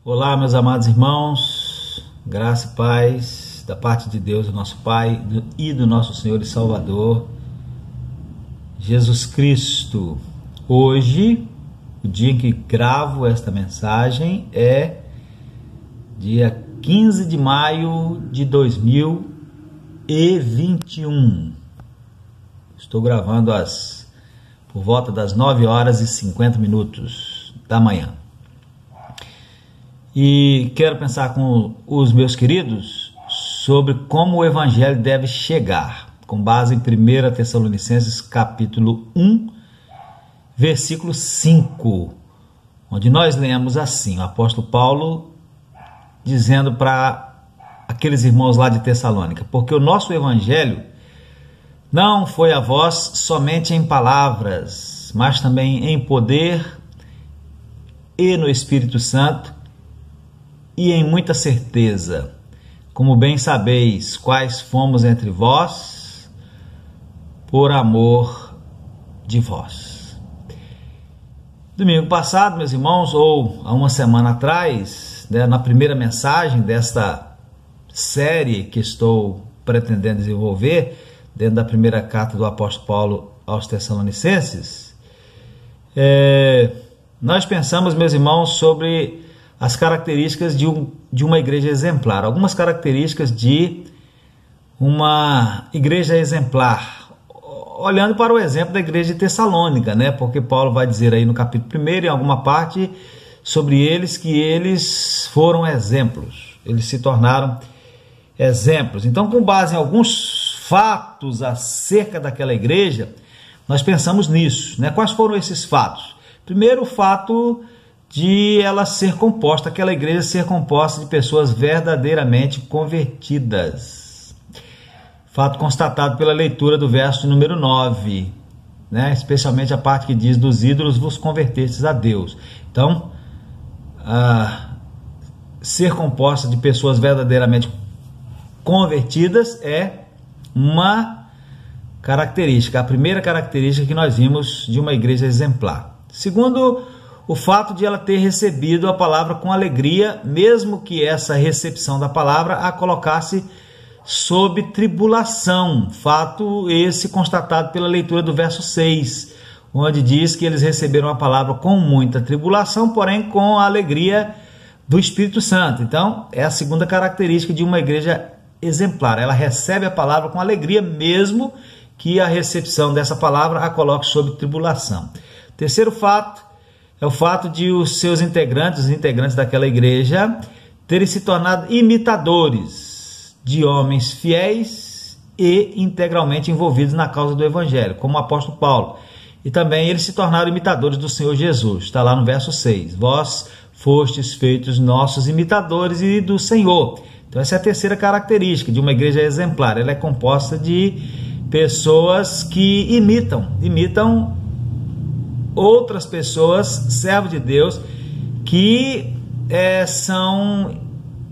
Olá, meus amados irmãos, graça e paz da parte de Deus, do nosso Pai e do nosso Senhor e Salvador, Jesus Cristo. Hoje, o dia em que gravo esta mensagem é dia 15 de maio de 2021. Estou gravando por volta das 9 horas e 50 minutos da manhã. E quero pensar com os meus queridos sobre como o Evangelho deve chegar, com base em 1 Tessalonicenses capítulo 1, versículo 5, onde nós lemos assim, o apóstolo Paulo dizendo para aqueles irmãos lá de Tessalônica: porque o nosso Evangelho não foi a vós somente em palavras, mas também em poder e no Espírito Santo, e em muita certeza, como bem sabeis quais fomos entre vós, por amor de vós. Domingo passado, meus irmãos, ou há uma semana atrás, na primeira mensagem desta série que estou pretendendo desenvolver, dentro da primeira carta do apóstolo Paulo aos Tessalonicenses, nós pensamos, meus irmãos, sobre as características de uma igreja exemplar, algumas características de uma igreja exemplar, olhando para o exemplo da igreja de Tessalônica, porque Paulo vai dizer aí no capítulo 1, em alguma parte, sobre eles, que eles foram exemplos, eles se tornaram exemplos. Então, com base em alguns fatos acerca daquela igreja, nós pensamos nisso, Quais foram esses fatos? Primeiro, o fato de ela ser composta, aquela igreja ser composta de pessoas verdadeiramente convertidas. Fato constatado pela leitura do verso número 9, especialmente a parte que diz: dos ídolos vos convertestes a Deus. Então, ser composta de pessoas verdadeiramente convertidas é uma característica, a primeira característica que nós vimos de uma igreja exemplar. Segundo, o fato de ela ter recebido a palavra com alegria, mesmo que essa recepção da palavra a colocasse sob tribulação. Fato esse constatado pela leitura do verso 6, onde diz que eles receberam a palavra com muita tribulação, porém com a alegria do Espírito Santo. Então, é a segunda característica de uma igreja exemplar. Ela recebe a palavra com alegria, mesmo que a recepção dessa palavra a coloque sob tribulação. Terceiro fato é o fato de os seus integrantes, os integrantes daquela igreja, terem se tornado imitadores de homens fiéis e integralmente envolvidos na causa do Evangelho, como o apóstolo Paulo. E também eles se tornaram imitadores do Senhor Jesus. Está lá no verso 6. Vós fostes feitos nossos imitadores e do Senhor. Então essa é a terceira característica de uma igreja exemplar. Ela é composta de pessoas que imitam outras pessoas, servos de Deus, que são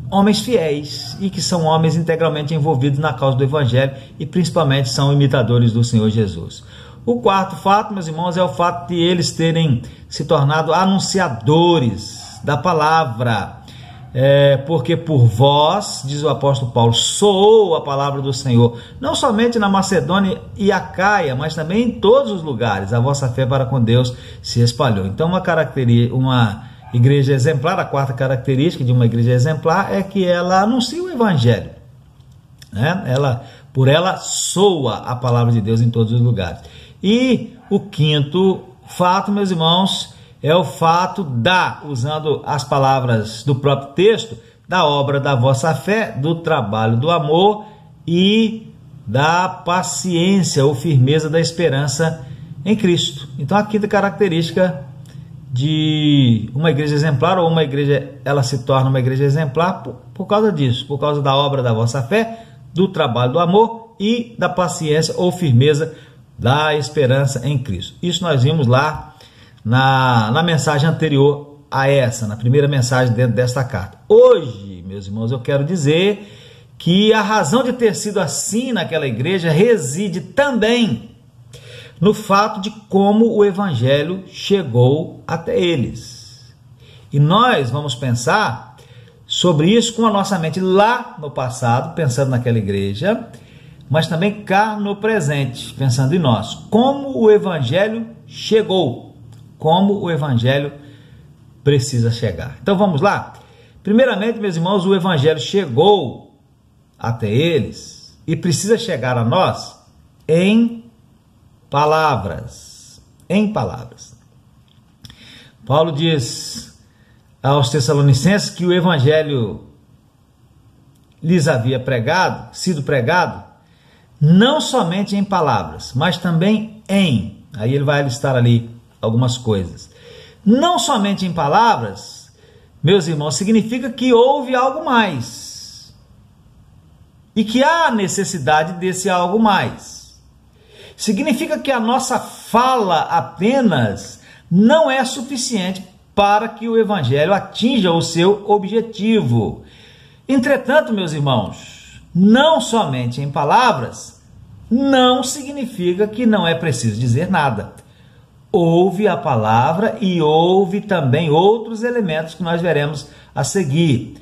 homens fiéis e que são homens integralmente envolvidos na causa do Evangelho e principalmente são imitadores do Senhor Jesus. O quarto fato, meus irmãos, é o fato de eles terem se tornado anunciadores da palavra, porque por vós, diz o apóstolo Paulo, soou a palavra do Senhor, não somente na Macedônia e Acaia, mas também em todos os lugares. A vossa fé para com Deus se espalhou. Então, uma igreja exemplar, a quarta característica de uma igreja exemplar é que ela anuncia o Evangelho, por ela soa a palavra de Deus em todos os lugares. E o quinto fato, meus irmãos, é o fato usando as palavras do próprio texto, da obra da vossa fé, do trabalho do amor e da paciência ou firmeza da esperança em Cristo. Então a quinta característica de uma igreja exemplar, ou uma igreja, ela se torna uma igreja exemplar por causa disso, por causa da obra da vossa fé, do trabalho do amor e da paciência ou firmeza da esperança em Cristo. Isso nós vimos lá na mensagem anterior a essa, na primeira mensagem dentro desta carta. Hoje, meus irmãos, eu quero dizer que a razão de ter sido assim naquela igreja reside também no fato de como o Evangelho chegou até eles. E nós vamos pensar sobre isso com a nossa mente lá no passado, pensando naquela igreja, mas também cá no presente, pensando em nós. Como o Evangelho chegou, como o Evangelho precisa chegar. Então vamos lá? Primeiramente, meus irmãos, o Evangelho chegou até eles e precisa chegar a nós em palavras. Em palavras. Paulo diz aos Tessalonicenses que o Evangelho lhes havia sido pregado, não somente em palavras, mas também aí ele vai listar ali algumas coisas. Não somente em palavras, meus irmãos, significa que houve algo mais. E que há necessidade desse algo mais. Significa que a nossa fala apenas não é suficiente para que o Evangelho atinja o seu objetivo. Entretanto, meus irmãos, não somente em palavras, não significa que não é preciso dizer nada. Houve a palavra e houve também outros elementos que nós veremos a seguir.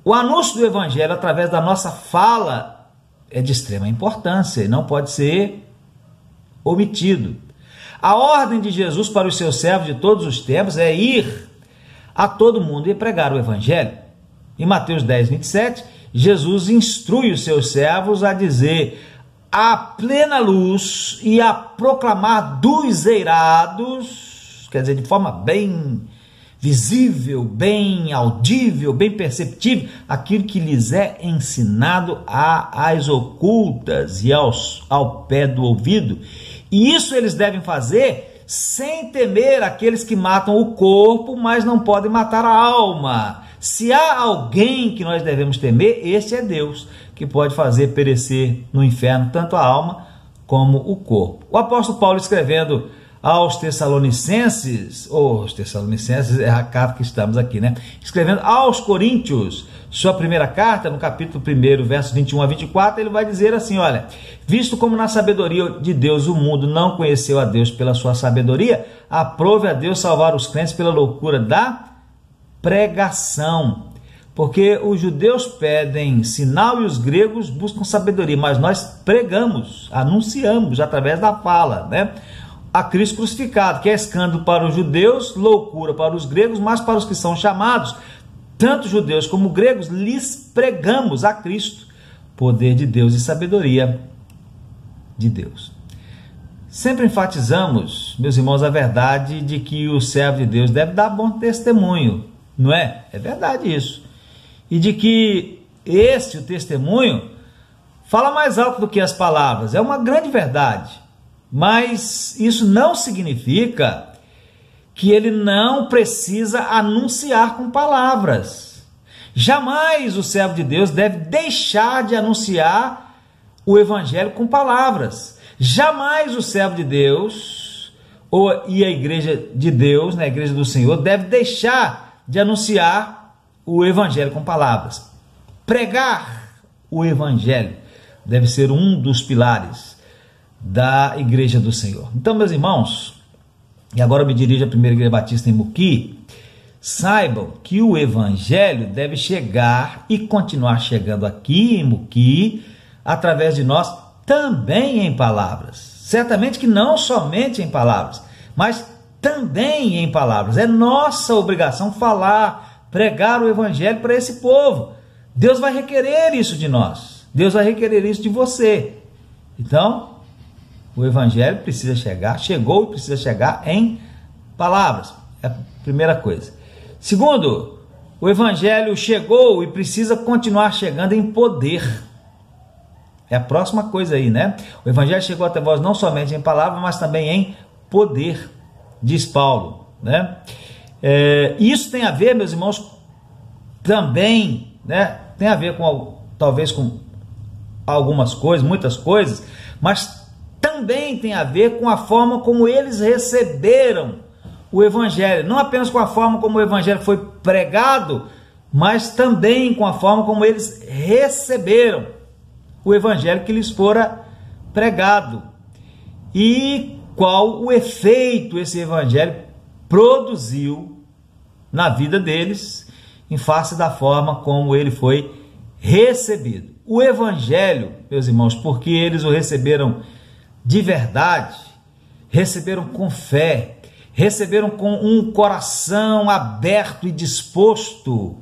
O anúncio do Evangelho através da nossa fala é de extrema importância e não pode ser omitido. A ordem de Jesus para os seus servos de todos os tempos é ir a todo mundo e pregar o Evangelho. Em Mateus 10, 27, Jesus instrui os seus servos a dizer a plena luz e a proclamar dos eirados, quer dizer, de forma bem visível, bem audível, bem perceptível, aquilo que lhes é ensinado às ocultas e ao pé do ouvido. E isso eles devem fazer sem temer aqueles que matam o corpo, mas não podem matar a alma. Se há alguém que nós devemos temer, esse é Deus, que pode fazer perecer no inferno tanto a alma como o corpo. O apóstolo Paulo, escrevendo aos Tessalonicenses, os Tessalonicenses é a carta que estamos aqui, né? Escrevendo aos Coríntios, sua primeira carta, no capítulo 1, versos 21 a 24, ele vai dizer assim, olha, visto como na sabedoria de Deus o mundo não conheceu a Deus pela sua sabedoria, aprove a Deus salvar os crentes pela loucura da pregação. Porque os judeus pedem sinal e os gregos buscam sabedoria, mas nós pregamos, anunciamos através da fala, né? A Cristo crucificado, que é escândalo para os judeus, loucura para os gregos, mas para os que são chamados, tanto judeus como gregos, lhes pregamos a Cristo, poder de Deus e sabedoria de Deus. Sempre enfatizamos, meus irmãos, a verdade de que o servo de Deus deve dar bom testemunho, não é? É verdade isso. E de que o testemunho, fala mais alto do que as palavras. É uma grande verdade. Mas isso não significa que ele não precisa anunciar com palavras. Jamais o servo de Deus deve deixar de anunciar o Evangelho com palavras. Jamais o servo de Deus e a igreja de Deus, a igreja do Senhor, deve deixar de anunciar o Evangelho com palavras. Pregar o Evangelho deve ser um dos pilares da igreja do Senhor. Então, meus irmãos, e agora eu me dirijo à Primeira Igreja Batista em Muqui, saibam que o Evangelho deve chegar e continuar chegando aqui em Muqui, através de nós, também em palavras. Certamente que não somente em palavras, mas também em palavras. É nossa obrigação falar, pregar o Evangelho para esse povo. Deus vai requerer isso de nós. Deus vai requerer isso de você. Então, o Evangelho precisa chegar, chegou e precisa chegar em palavras. É a primeira coisa. Segundo, o Evangelho chegou e precisa continuar chegando em poder. É a próxima coisa aí, né? O Evangelho chegou até vós não somente em palavras, mas também em poder, diz Paulo, né? Isso tem a ver, meus irmãos, também, né? Tem a ver com, talvez com algumas coisas, muitas coisas, mas também tem a ver com a forma como eles receberam o Evangelho. Não apenas com a forma como o Evangelho foi pregado, mas também com a forma como eles receberam o Evangelho que lhes fora pregado. E qual o efeito esse Evangelho produziu na vida deles, em face da forma como ele foi recebido. O Evangelho, meus irmãos, porque eles o receberam de verdade, receberam com fé, receberam com um coração aberto e disposto,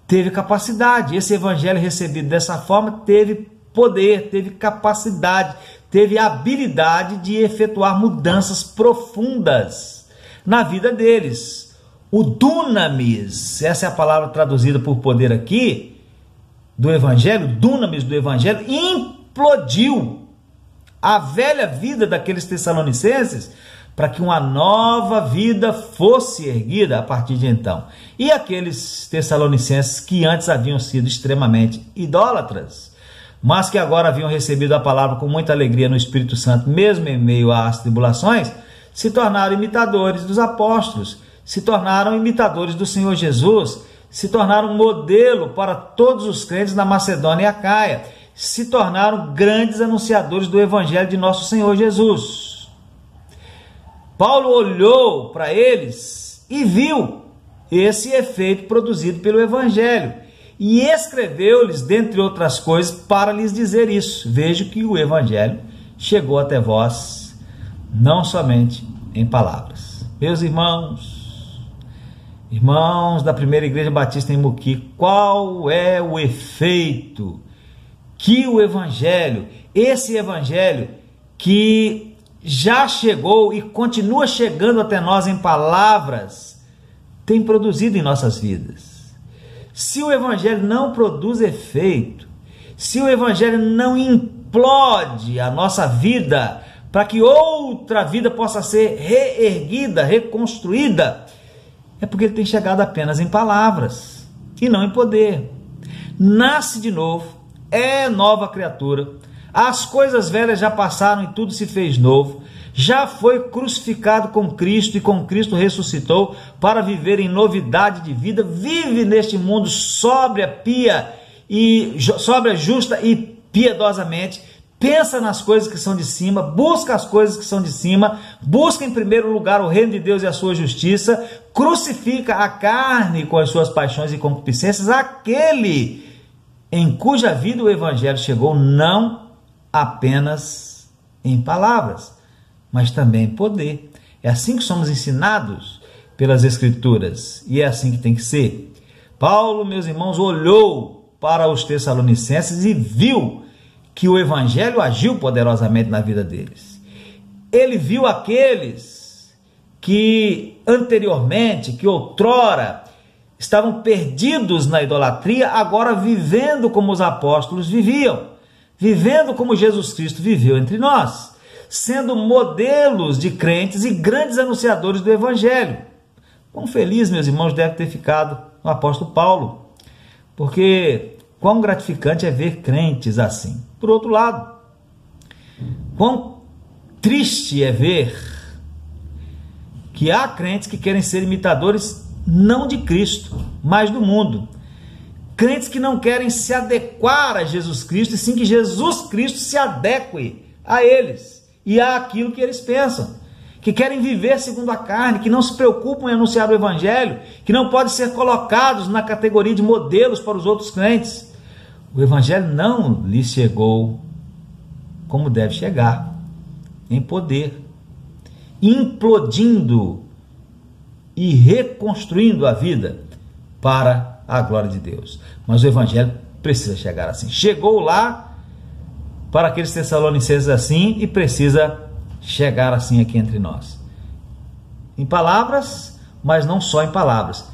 teve capacidade. Esse Evangelho recebido dessa forma teve poder, teve capacidade, teve habilidade de efetuar mudanças profundas na vida deles. O dunamis, essa é a palavra traduzida por poder aqui, do Evangelho, dunamis do Evangelho, implodiu a velha vida daqueles tessalonicenses para que uma nova vida fosse erguida a partir de então. E aqueles tessalonicenses que antes haviam sido extremamente idólatras, mas que agora haviam recebido a palavra com muita alegria no Espírito Santo, mesmo em meio às tribulações, se tornaram imitadores dos apóstolos, se tornaram imitadores do Senhor Jesus, se tornaram modelo para todos os crentes na Macedônia e Acaia, se tornaram grandes anunciadores do Evangelho de nosso Senhor Jesus. Paulo olhou para eles e viu esse efeito produzido pelo Evangelho e escreveu-lhes, dentre outras coisas, para lhes dizer isso. Vejo que o Evangelho chegou até vós, não somente em palavras. Meus irmãos da Primeira Igreja Batista em Muqui, qual é o efeito que o Evangelho, esse Evangelho que já chegou e continua chegando até nós em palavras, tem produzido em nossas vidas? Se o Evangelho não produz efeito, se o Evangelho não implode a nossa vida para que outra vida possa ser reerguida, reconstruída, é porque ele tem chegado apenas em palavras e não em poder. Nasce de novo, é nova criatura, as coisas velhas já passaram e tudo se fez novo, já foi crucificado com Cristo e com Cristo ressuscitou para viver em novidade de vida, vive neste mundo sóbria, justa e piedosamente, pensa nas coisas que são de cima, busca as coisas que são de cima, busca em primeiro lugar o reino de Deus e a sua justiça, crucifica a carne com as suas paixões e concupiscências, aquele em cuja vida o Evangelho chegou não apenas em palavras, mas também em poder. É assim que somos ensinados pelas Escrituras e é assim que tem que ser. Paulo, meus irmãos, olhou para os tessalonicenses e viu que o Evangelho agiu poderosamente na vida deles. Ele viu aqueles que anteriormente, que outrora estavam perdidos na idolatria, agora vivendo como os apóstolos viviam, vivendo como Jesus Cristo viveu entre nós, sendo modelos de crentes e grandes anunciadores do Evangelho. Quão feliz, meus irmãos, deve ter ficado o apóstolo Paulo, porque quão gratificante é ver crentes assim. Por outro lado, quão triste é ver que há crentes que querem ser imitadores não de Cristo, mas do mundo. Crentes que não querem se adequar a Jesus Cristo, e sim que Jesus Cristo se adeque a eles e àquilo que eles pensam, que querem viver segundo a carne, que não se preocupam em anunciar o Evangelho, que não podem ser colocados na categoria de modelos para os outros crentes. O Evangelho não lhes chegou como deve chegar, em poder, implodindo e reconstruindo a vida para a glória de Deus. Mas o Evangelho precisa chegar assim. Chegou lá para aqueles tessalonicenses assim e precisa chegar assim aqui entre nós. Em palavras, mas não só em palavras,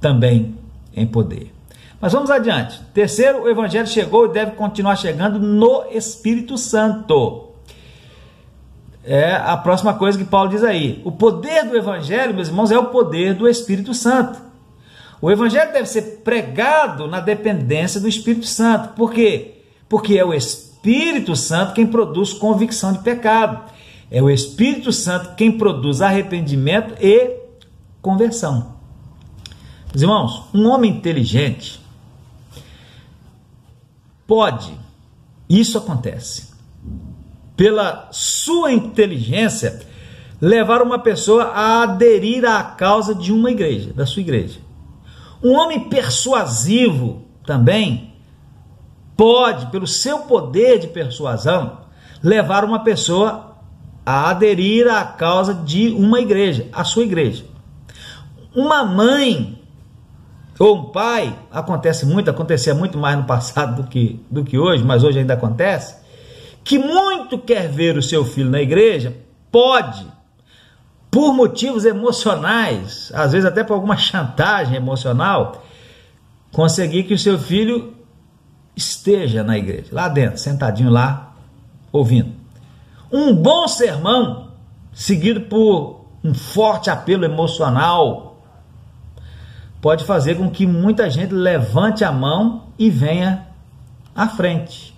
também em poder. Mas vamos adiante. Terceiro, o Evangelho chegou e deve continuar chegando no Espírito Santo. É a próxima coisa que Paulo diz aí. O poder do Evangelho, meus irmãos, é o poder do Espírito Santo. O Evangelho deve ser pregado na dependência do Espírito Santo. Por quê? Porque é o Espírito Santo quem produz convicção de pecado. É o Espírito Santo quem produz arrependimento e conversão. Meus irmãos, um homem inteligente pode, isso acontece, pela sua inteligência, levar uma pessoa a aderir à causa de uma igreja, da sua igreja. Um homem persuasivo também pode, pelo seu poder de persuasão, levar uma pessoa a aderir à causa de uma igreja, a sua igreja. Uma mãe ou um pai, acontecia muito mais no passado do que hoje, mas hoje ainda acontece, que muito quer ver o seu filho na igreja, pode, por motivos emocionais, às vezes até por alguma chantagem emocional, conseguir que o seu filho esteja na igreja, lá dentro, sentadinho lá, ouvindo. Um bom sermão, seguido por um forte apelo emocional, pode fazer com que muita gente levante a mão e venha à frente.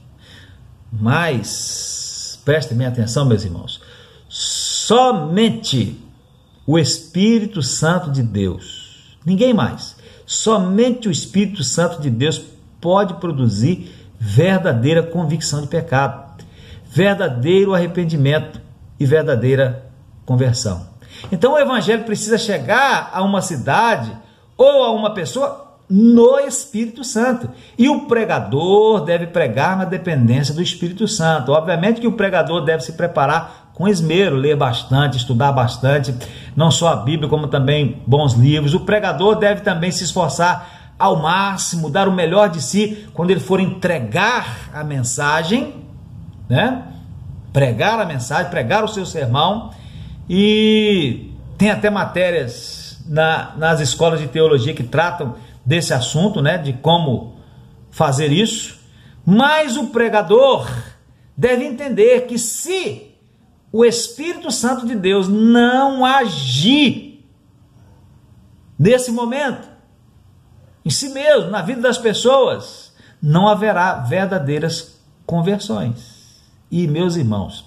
Mas, prestem bem atenção, meus irmãos, somente o Espírito Santo de Deus, ninguém mais, somente o Espírito Santo de Deus pode produzir verdadeira convicção de pecado, verdadeiro arrependimento e verdadeira conversão. Então o Evangelho precisa chegar a uma cidade ou a uma pessoa no Espírito Santo. E o pregador deve pregar na dependência do Espírito Santo. Obviamente que o pregador deve se preparar com esmero, ler bastante, estudar bastante, não só a Bíblia, como também bons livros. O pregador deve também se esforçar ao máximo, dar o melhor de si quando ele for entregar a mensagem, né? Pregar a mensagem, pregar o seu sermão. E tem até matérias nas escolas de teologia que tratam desse assunto, né, de como fazer isso. Mas o pregador deve entender que se o Espírito Santo de Deus não agir nesse momento, em si mesmo, na vida das pessoas, não haverá verdadeiras conversões. E, meus irmãos,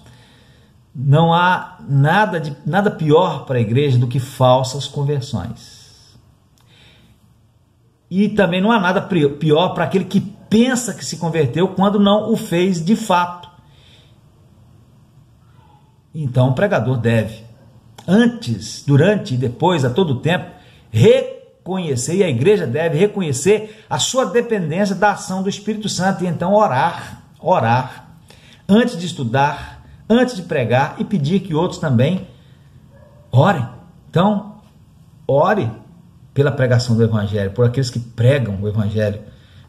não há nada pior para a igreja do que falsas conversões. E também não há nada pior para aquele que pensa que se converteu quando não o fez de fato. Então o pregador deve, antes, durante e depois, a todo tempo, reconhecer, e a igreja deve reconhecer a sua dependência da ação do Espírito Santo, e então orar, antes de estudar, antes de pregar, e pedir que outros também orem. Então, ore pela pregação do Evangelho, por aqueles que pregam o Evangelho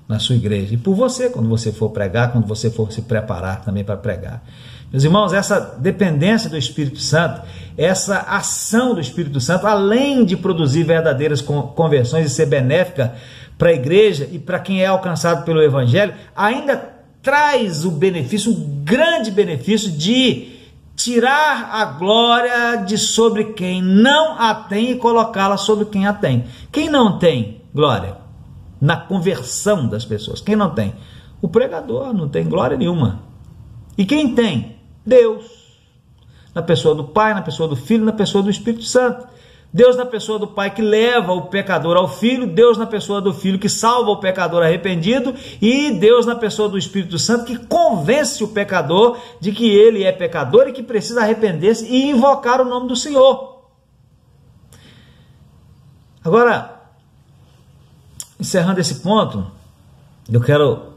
na sua igreja, e por você, quando você for pregar, quando você for se preparar também para pregar. Meus irmãos, essa dependência do Espírito Santo, essa ação do Espírito Santo, além de produzir verdadeiras conversões e ser benéfica para a igreja e para quem é alcançado pelo Evangelho, ainda traz o benefício, um grande benefício de tirar a glória de sobre quem não a tem e colocá-la sobre quem a tem. Quem não tem glória na conversão das pessoas? Quem não tem? O pregador não tem glória nenhuma. E quem tem? Deus. Na pessoa do Pai, na pessoa do Filho, na pessoa do Espírito Santo. Deus na pessoa do Pai que leva o pecador ao Filho, Deus na pessoa do Filho que salva o pecador arrependido, e Deus na pessoa do Espírito Santo que convence o pecador de que ele é pecador e que precisa arrepender-se e invocar o nome do Senhor. Agora, encerrando esse ponto, eu quero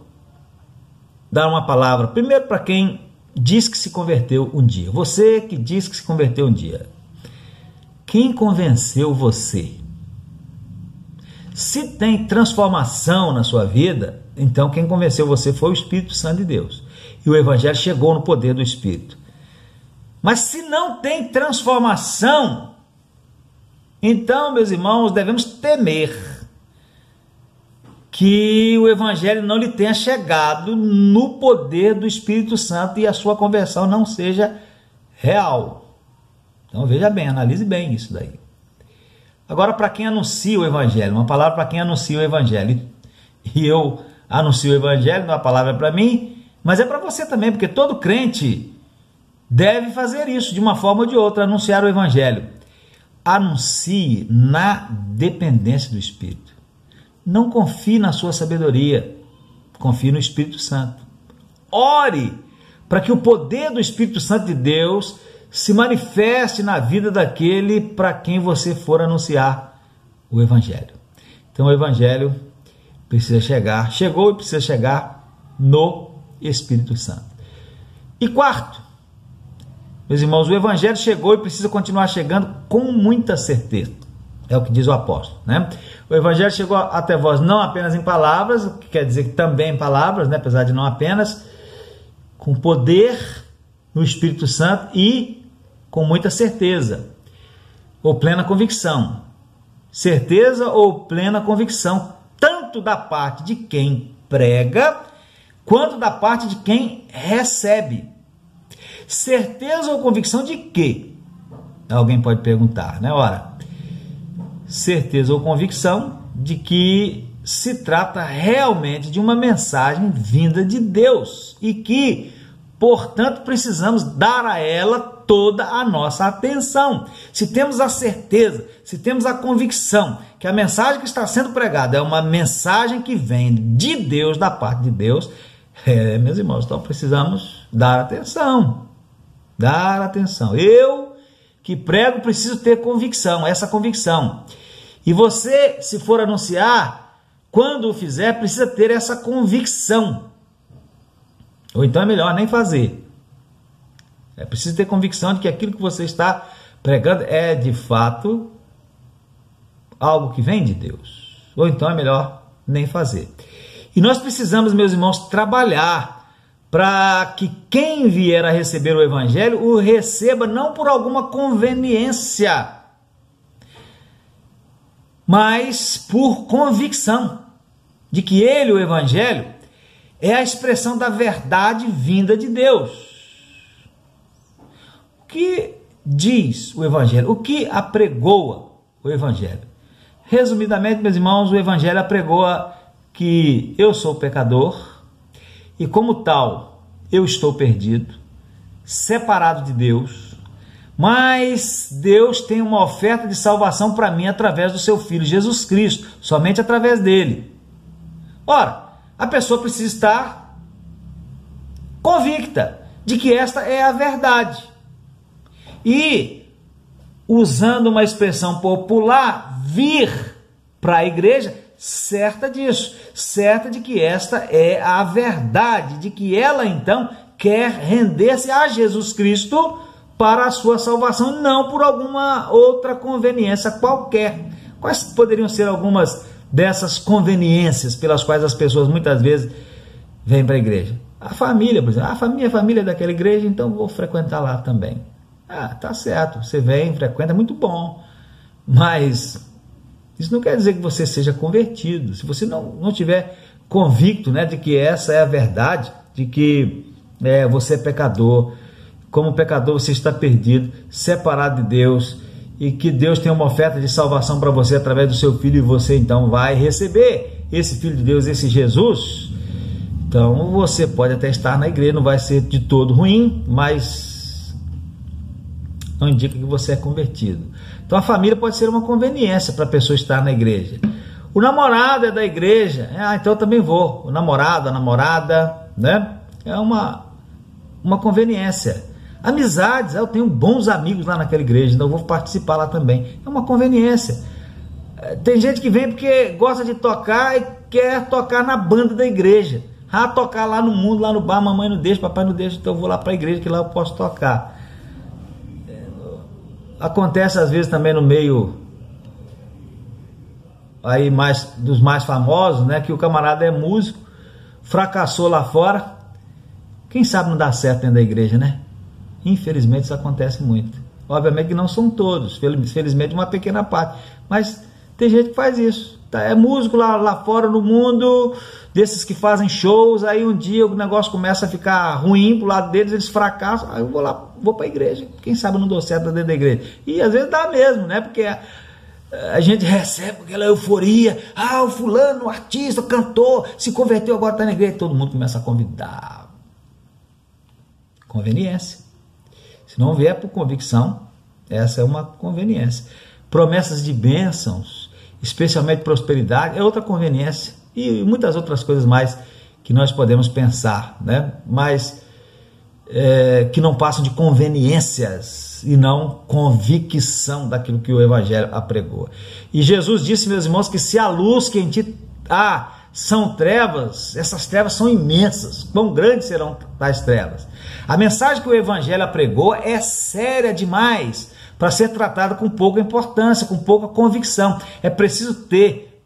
dar uma palavra, primeiro para quem diz que se converteu um dia. Você que diz que se converteu um dia. Quem convenceu você? Se tem transformação na sua vida, então quem convenceu você foi o Espírito Santo de Deus. E o Evangelho chegou no poder do Espírito. Mas se não tem transformação, então, meus irmãos, devemos temer que o Evangelho não lhe tenha chegado no poder do Espírito Santo e a sua conversão não seja real. Então veja bem, analise bem isso daí. Agora, para quem anuncia o Evangelho, uma palavra para quem anuncia o Evangelho. E eu anuncio o Evangelho, uma palavra para mim, mas é para você também, porque todo crente deve fazer isso de uma forma ou de outra, anunciar o Evangelho. Anuncie na dependência do Espírito. Não confie na sua sabedoria, confie no Espírito Santo. Ore para que o poder do Espírito Santo de Deus se manifeste na vida daquele para quem você for anunciar o Evangelho. Então o Evangelho precisa chegar, chegou e precisa chegar no Espírito Santo. E quarto, meus irmãos, o Evangelho chegou e precisa continuar chegando com muita certeza. É o que diz o apóstolo, né? O Evangelho chegou até vós não apenas em palavras, o que quer dizer que também em palavras, né? Apesar de não apenas, com poder no Espírito Santo e com muita certeza, ou plena convicção. Certeza ou plena convicção, tanto da parte de quem prega, quanto da parte de quem recebe. Certeza ou convicção de quê? Alguém pode perguntar, né? Ora, certeza ou convicção de que se trata realmente de uma mensagem vinda de Deus e que, portanto, precisamos dar a ela toda a nossa atenção. Se temos a certeza, se temos a convicção que a mensagem que está sendo pregada é uma mensagem que vem de Deus, da parte de Deus, meus irmãos, então precisamos dar atenção. Dar atenção. Eu que prego preciso ter convicção, essa convicção. E você, se for anunciar, quando o fizer, precisa ter essa convicção. Ou então é melhor nem fazer. É preciso ter convicção de que aquilo que você está pregando é de fato algo que vem de Deus. Ou então é melhor nem fazer. E nós precisamos, meus irmãos, trabalhar para que quem vier a receber o Evangelho o receba não por alguma conveniência, mas por convicção de que ele, o Evangelho, é a expressão da verdade vinda de Deus. O que diz o Evangelho? O que apregoa o Evangelho? Resumidamente, meus irmãos, o Evangelho apregoa que eu sou pecador e, como tal, eu estou perdido, separado de Deus, mas Deus tem uma oferta de salvação para mim através do seu Filho Jesus Cristo, somente através dele. Ora, a pessoa precisa estar convicta de que esta é a verdade. E, usando uma expressão popular, vir para a igreja certa disso, certa de que esta é a verdade, de que ela então quer render-se a Jesus Cristo para a sua salvação, não por alguma outra conveniência qualquer. Quais poderiam ser algumas dessas conveniências pelas quais as pessoas muitas vezes vêm para a igreja? A família, por exemplo, a família daquela igreja, então vou frequentar lá também. Tá certo, você vem, frequenta, é muito bom, mas isso não quer dizer que você seja convertido. Se você não tiver convicto, né, de que essa é a verdade, de que você é pecador, como pecador você está perdido, separado de Deus, e que Deus tem uma oferta de salvação para você através do seu Filho, e você então vai receber esse Filho de Deus, esse Jesus, então você pode até estar na igreja, não vai ser de todo ruim, mas não indica que você é convertido. Então a família pode ser uma conveniência para a pessoa estar na igreja. O namorado é da igreja, então eu também vou. O namorado, a namorada, né? É uma conveniência. Amizades, eu tenho bons amigos lá naquela igreja, então eu vou participar lá também. É uma conveniência. Tem gente que vem porque gosta de tocar e quer tocar na banda da igreja. Tocar lá no mundo, lá no bar, mamãe não deixa, papai não deixa, então eu vou lá para a igreja que lá eu posso tocar. Acontece às vezes também no meio aí dos mais famosos, né, que o camarada é músico, fracassou lá fora, quem sabe não dá certo dentro da igreja, né? Infelizmente isso acontece muito. Obviamente que não são todos, felizmente uma pequena parte, mas tem gente que faz isso, tá? É músico lá fora no mundo, desses que fazem shows, aí um dia o negócio começa a ficar ruim pro lado deles, eles fracassam, aí eu vou lá, vou para a igreja, quem sabe não dou certo dentro da igreja. E às vezes dá mesmo, né? Porque a gente recebe aquela euforia, o fulano, o artista, cantor, se converteu, agora está na igreja, todo mundo começa a convidar. Conveniência. Se não vier por convicção, essa é uma conveniência. Promessas de bênçãos, especialmente prosperidade, é outra conveniência. E muitas outras coisas mais que nós podemos pensar, né? Mas que não passam de conveniências e não convicção daquilo que o Evangelho apregou. E Jesus disse, meus irmãos, que se a luz que em ti são trevas, essas trevas são imensas, quão grandes serão tais trevas. A mensagem que o Evangelho apregou é séria demais para ser tratada com pouca importância, com pouca convicção. É preciso ter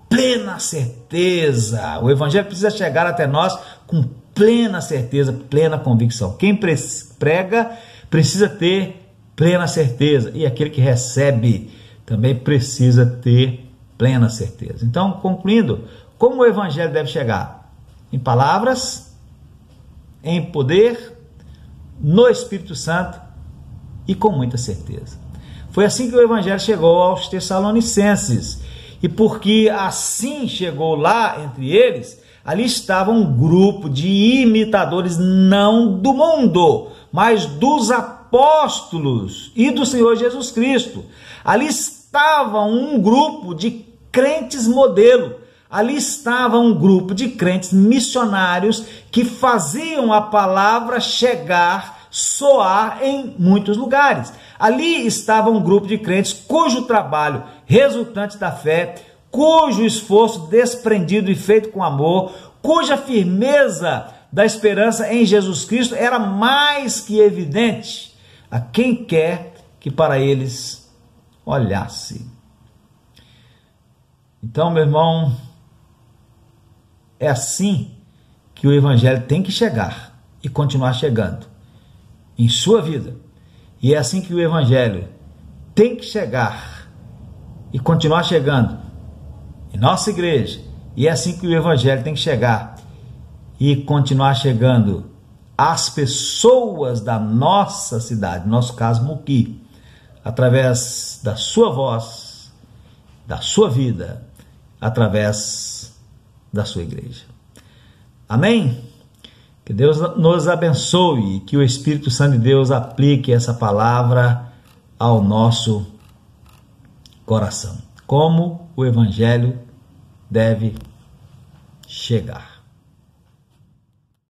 plena certeza. O Evangelho precisa chegar até nós com plena certeza, plena convicção. Quem prega precisa ter plena certeza, e aquele que recebe também precisa ter plena certeza. Então, concluindo, como o Evangelho deve chegar? Em palavras, em poder, no Espírito Santo e com muita certeza. Foi assim que o Evangelho chegou aos Tessalonicenses, e porque assim chegou lá entre eles, ali estava um grupo de imitadores, não do mundo, mas dos apóstolos e do Senhor Jesus Cristo. Ali estava um grupo de crentes modelo, ali estava um grupo de crentes missionários que faziam a palavra chegar, soar em muitos lugares. Ali estava um grupo de crentes cujo trabalho resultante da fé, cujo esforço desprendido e feito com amor, cuja firmeza da esperança em Jesus Cristo era mais que evidente a quem quer que para eles olhasse. Então, meu irmão, é assim que o Evangelho tem que chegar e continuar chegando em sua vida. E é assim que o Evangelho tem que chegar e continuar chegando em nossa igreja. E é assim que o Evangelho tem que chegar e continuar chegando às pessoas da nossa cidade, no nosso caso, Muqui, através da sua voz, da sua vida, através da sua igreja. Amém? Que Deus nos abençoe e que o Espírito Santo de Deus aplique essa palavra ao nosso coração. Como o Evangelho deve chegar.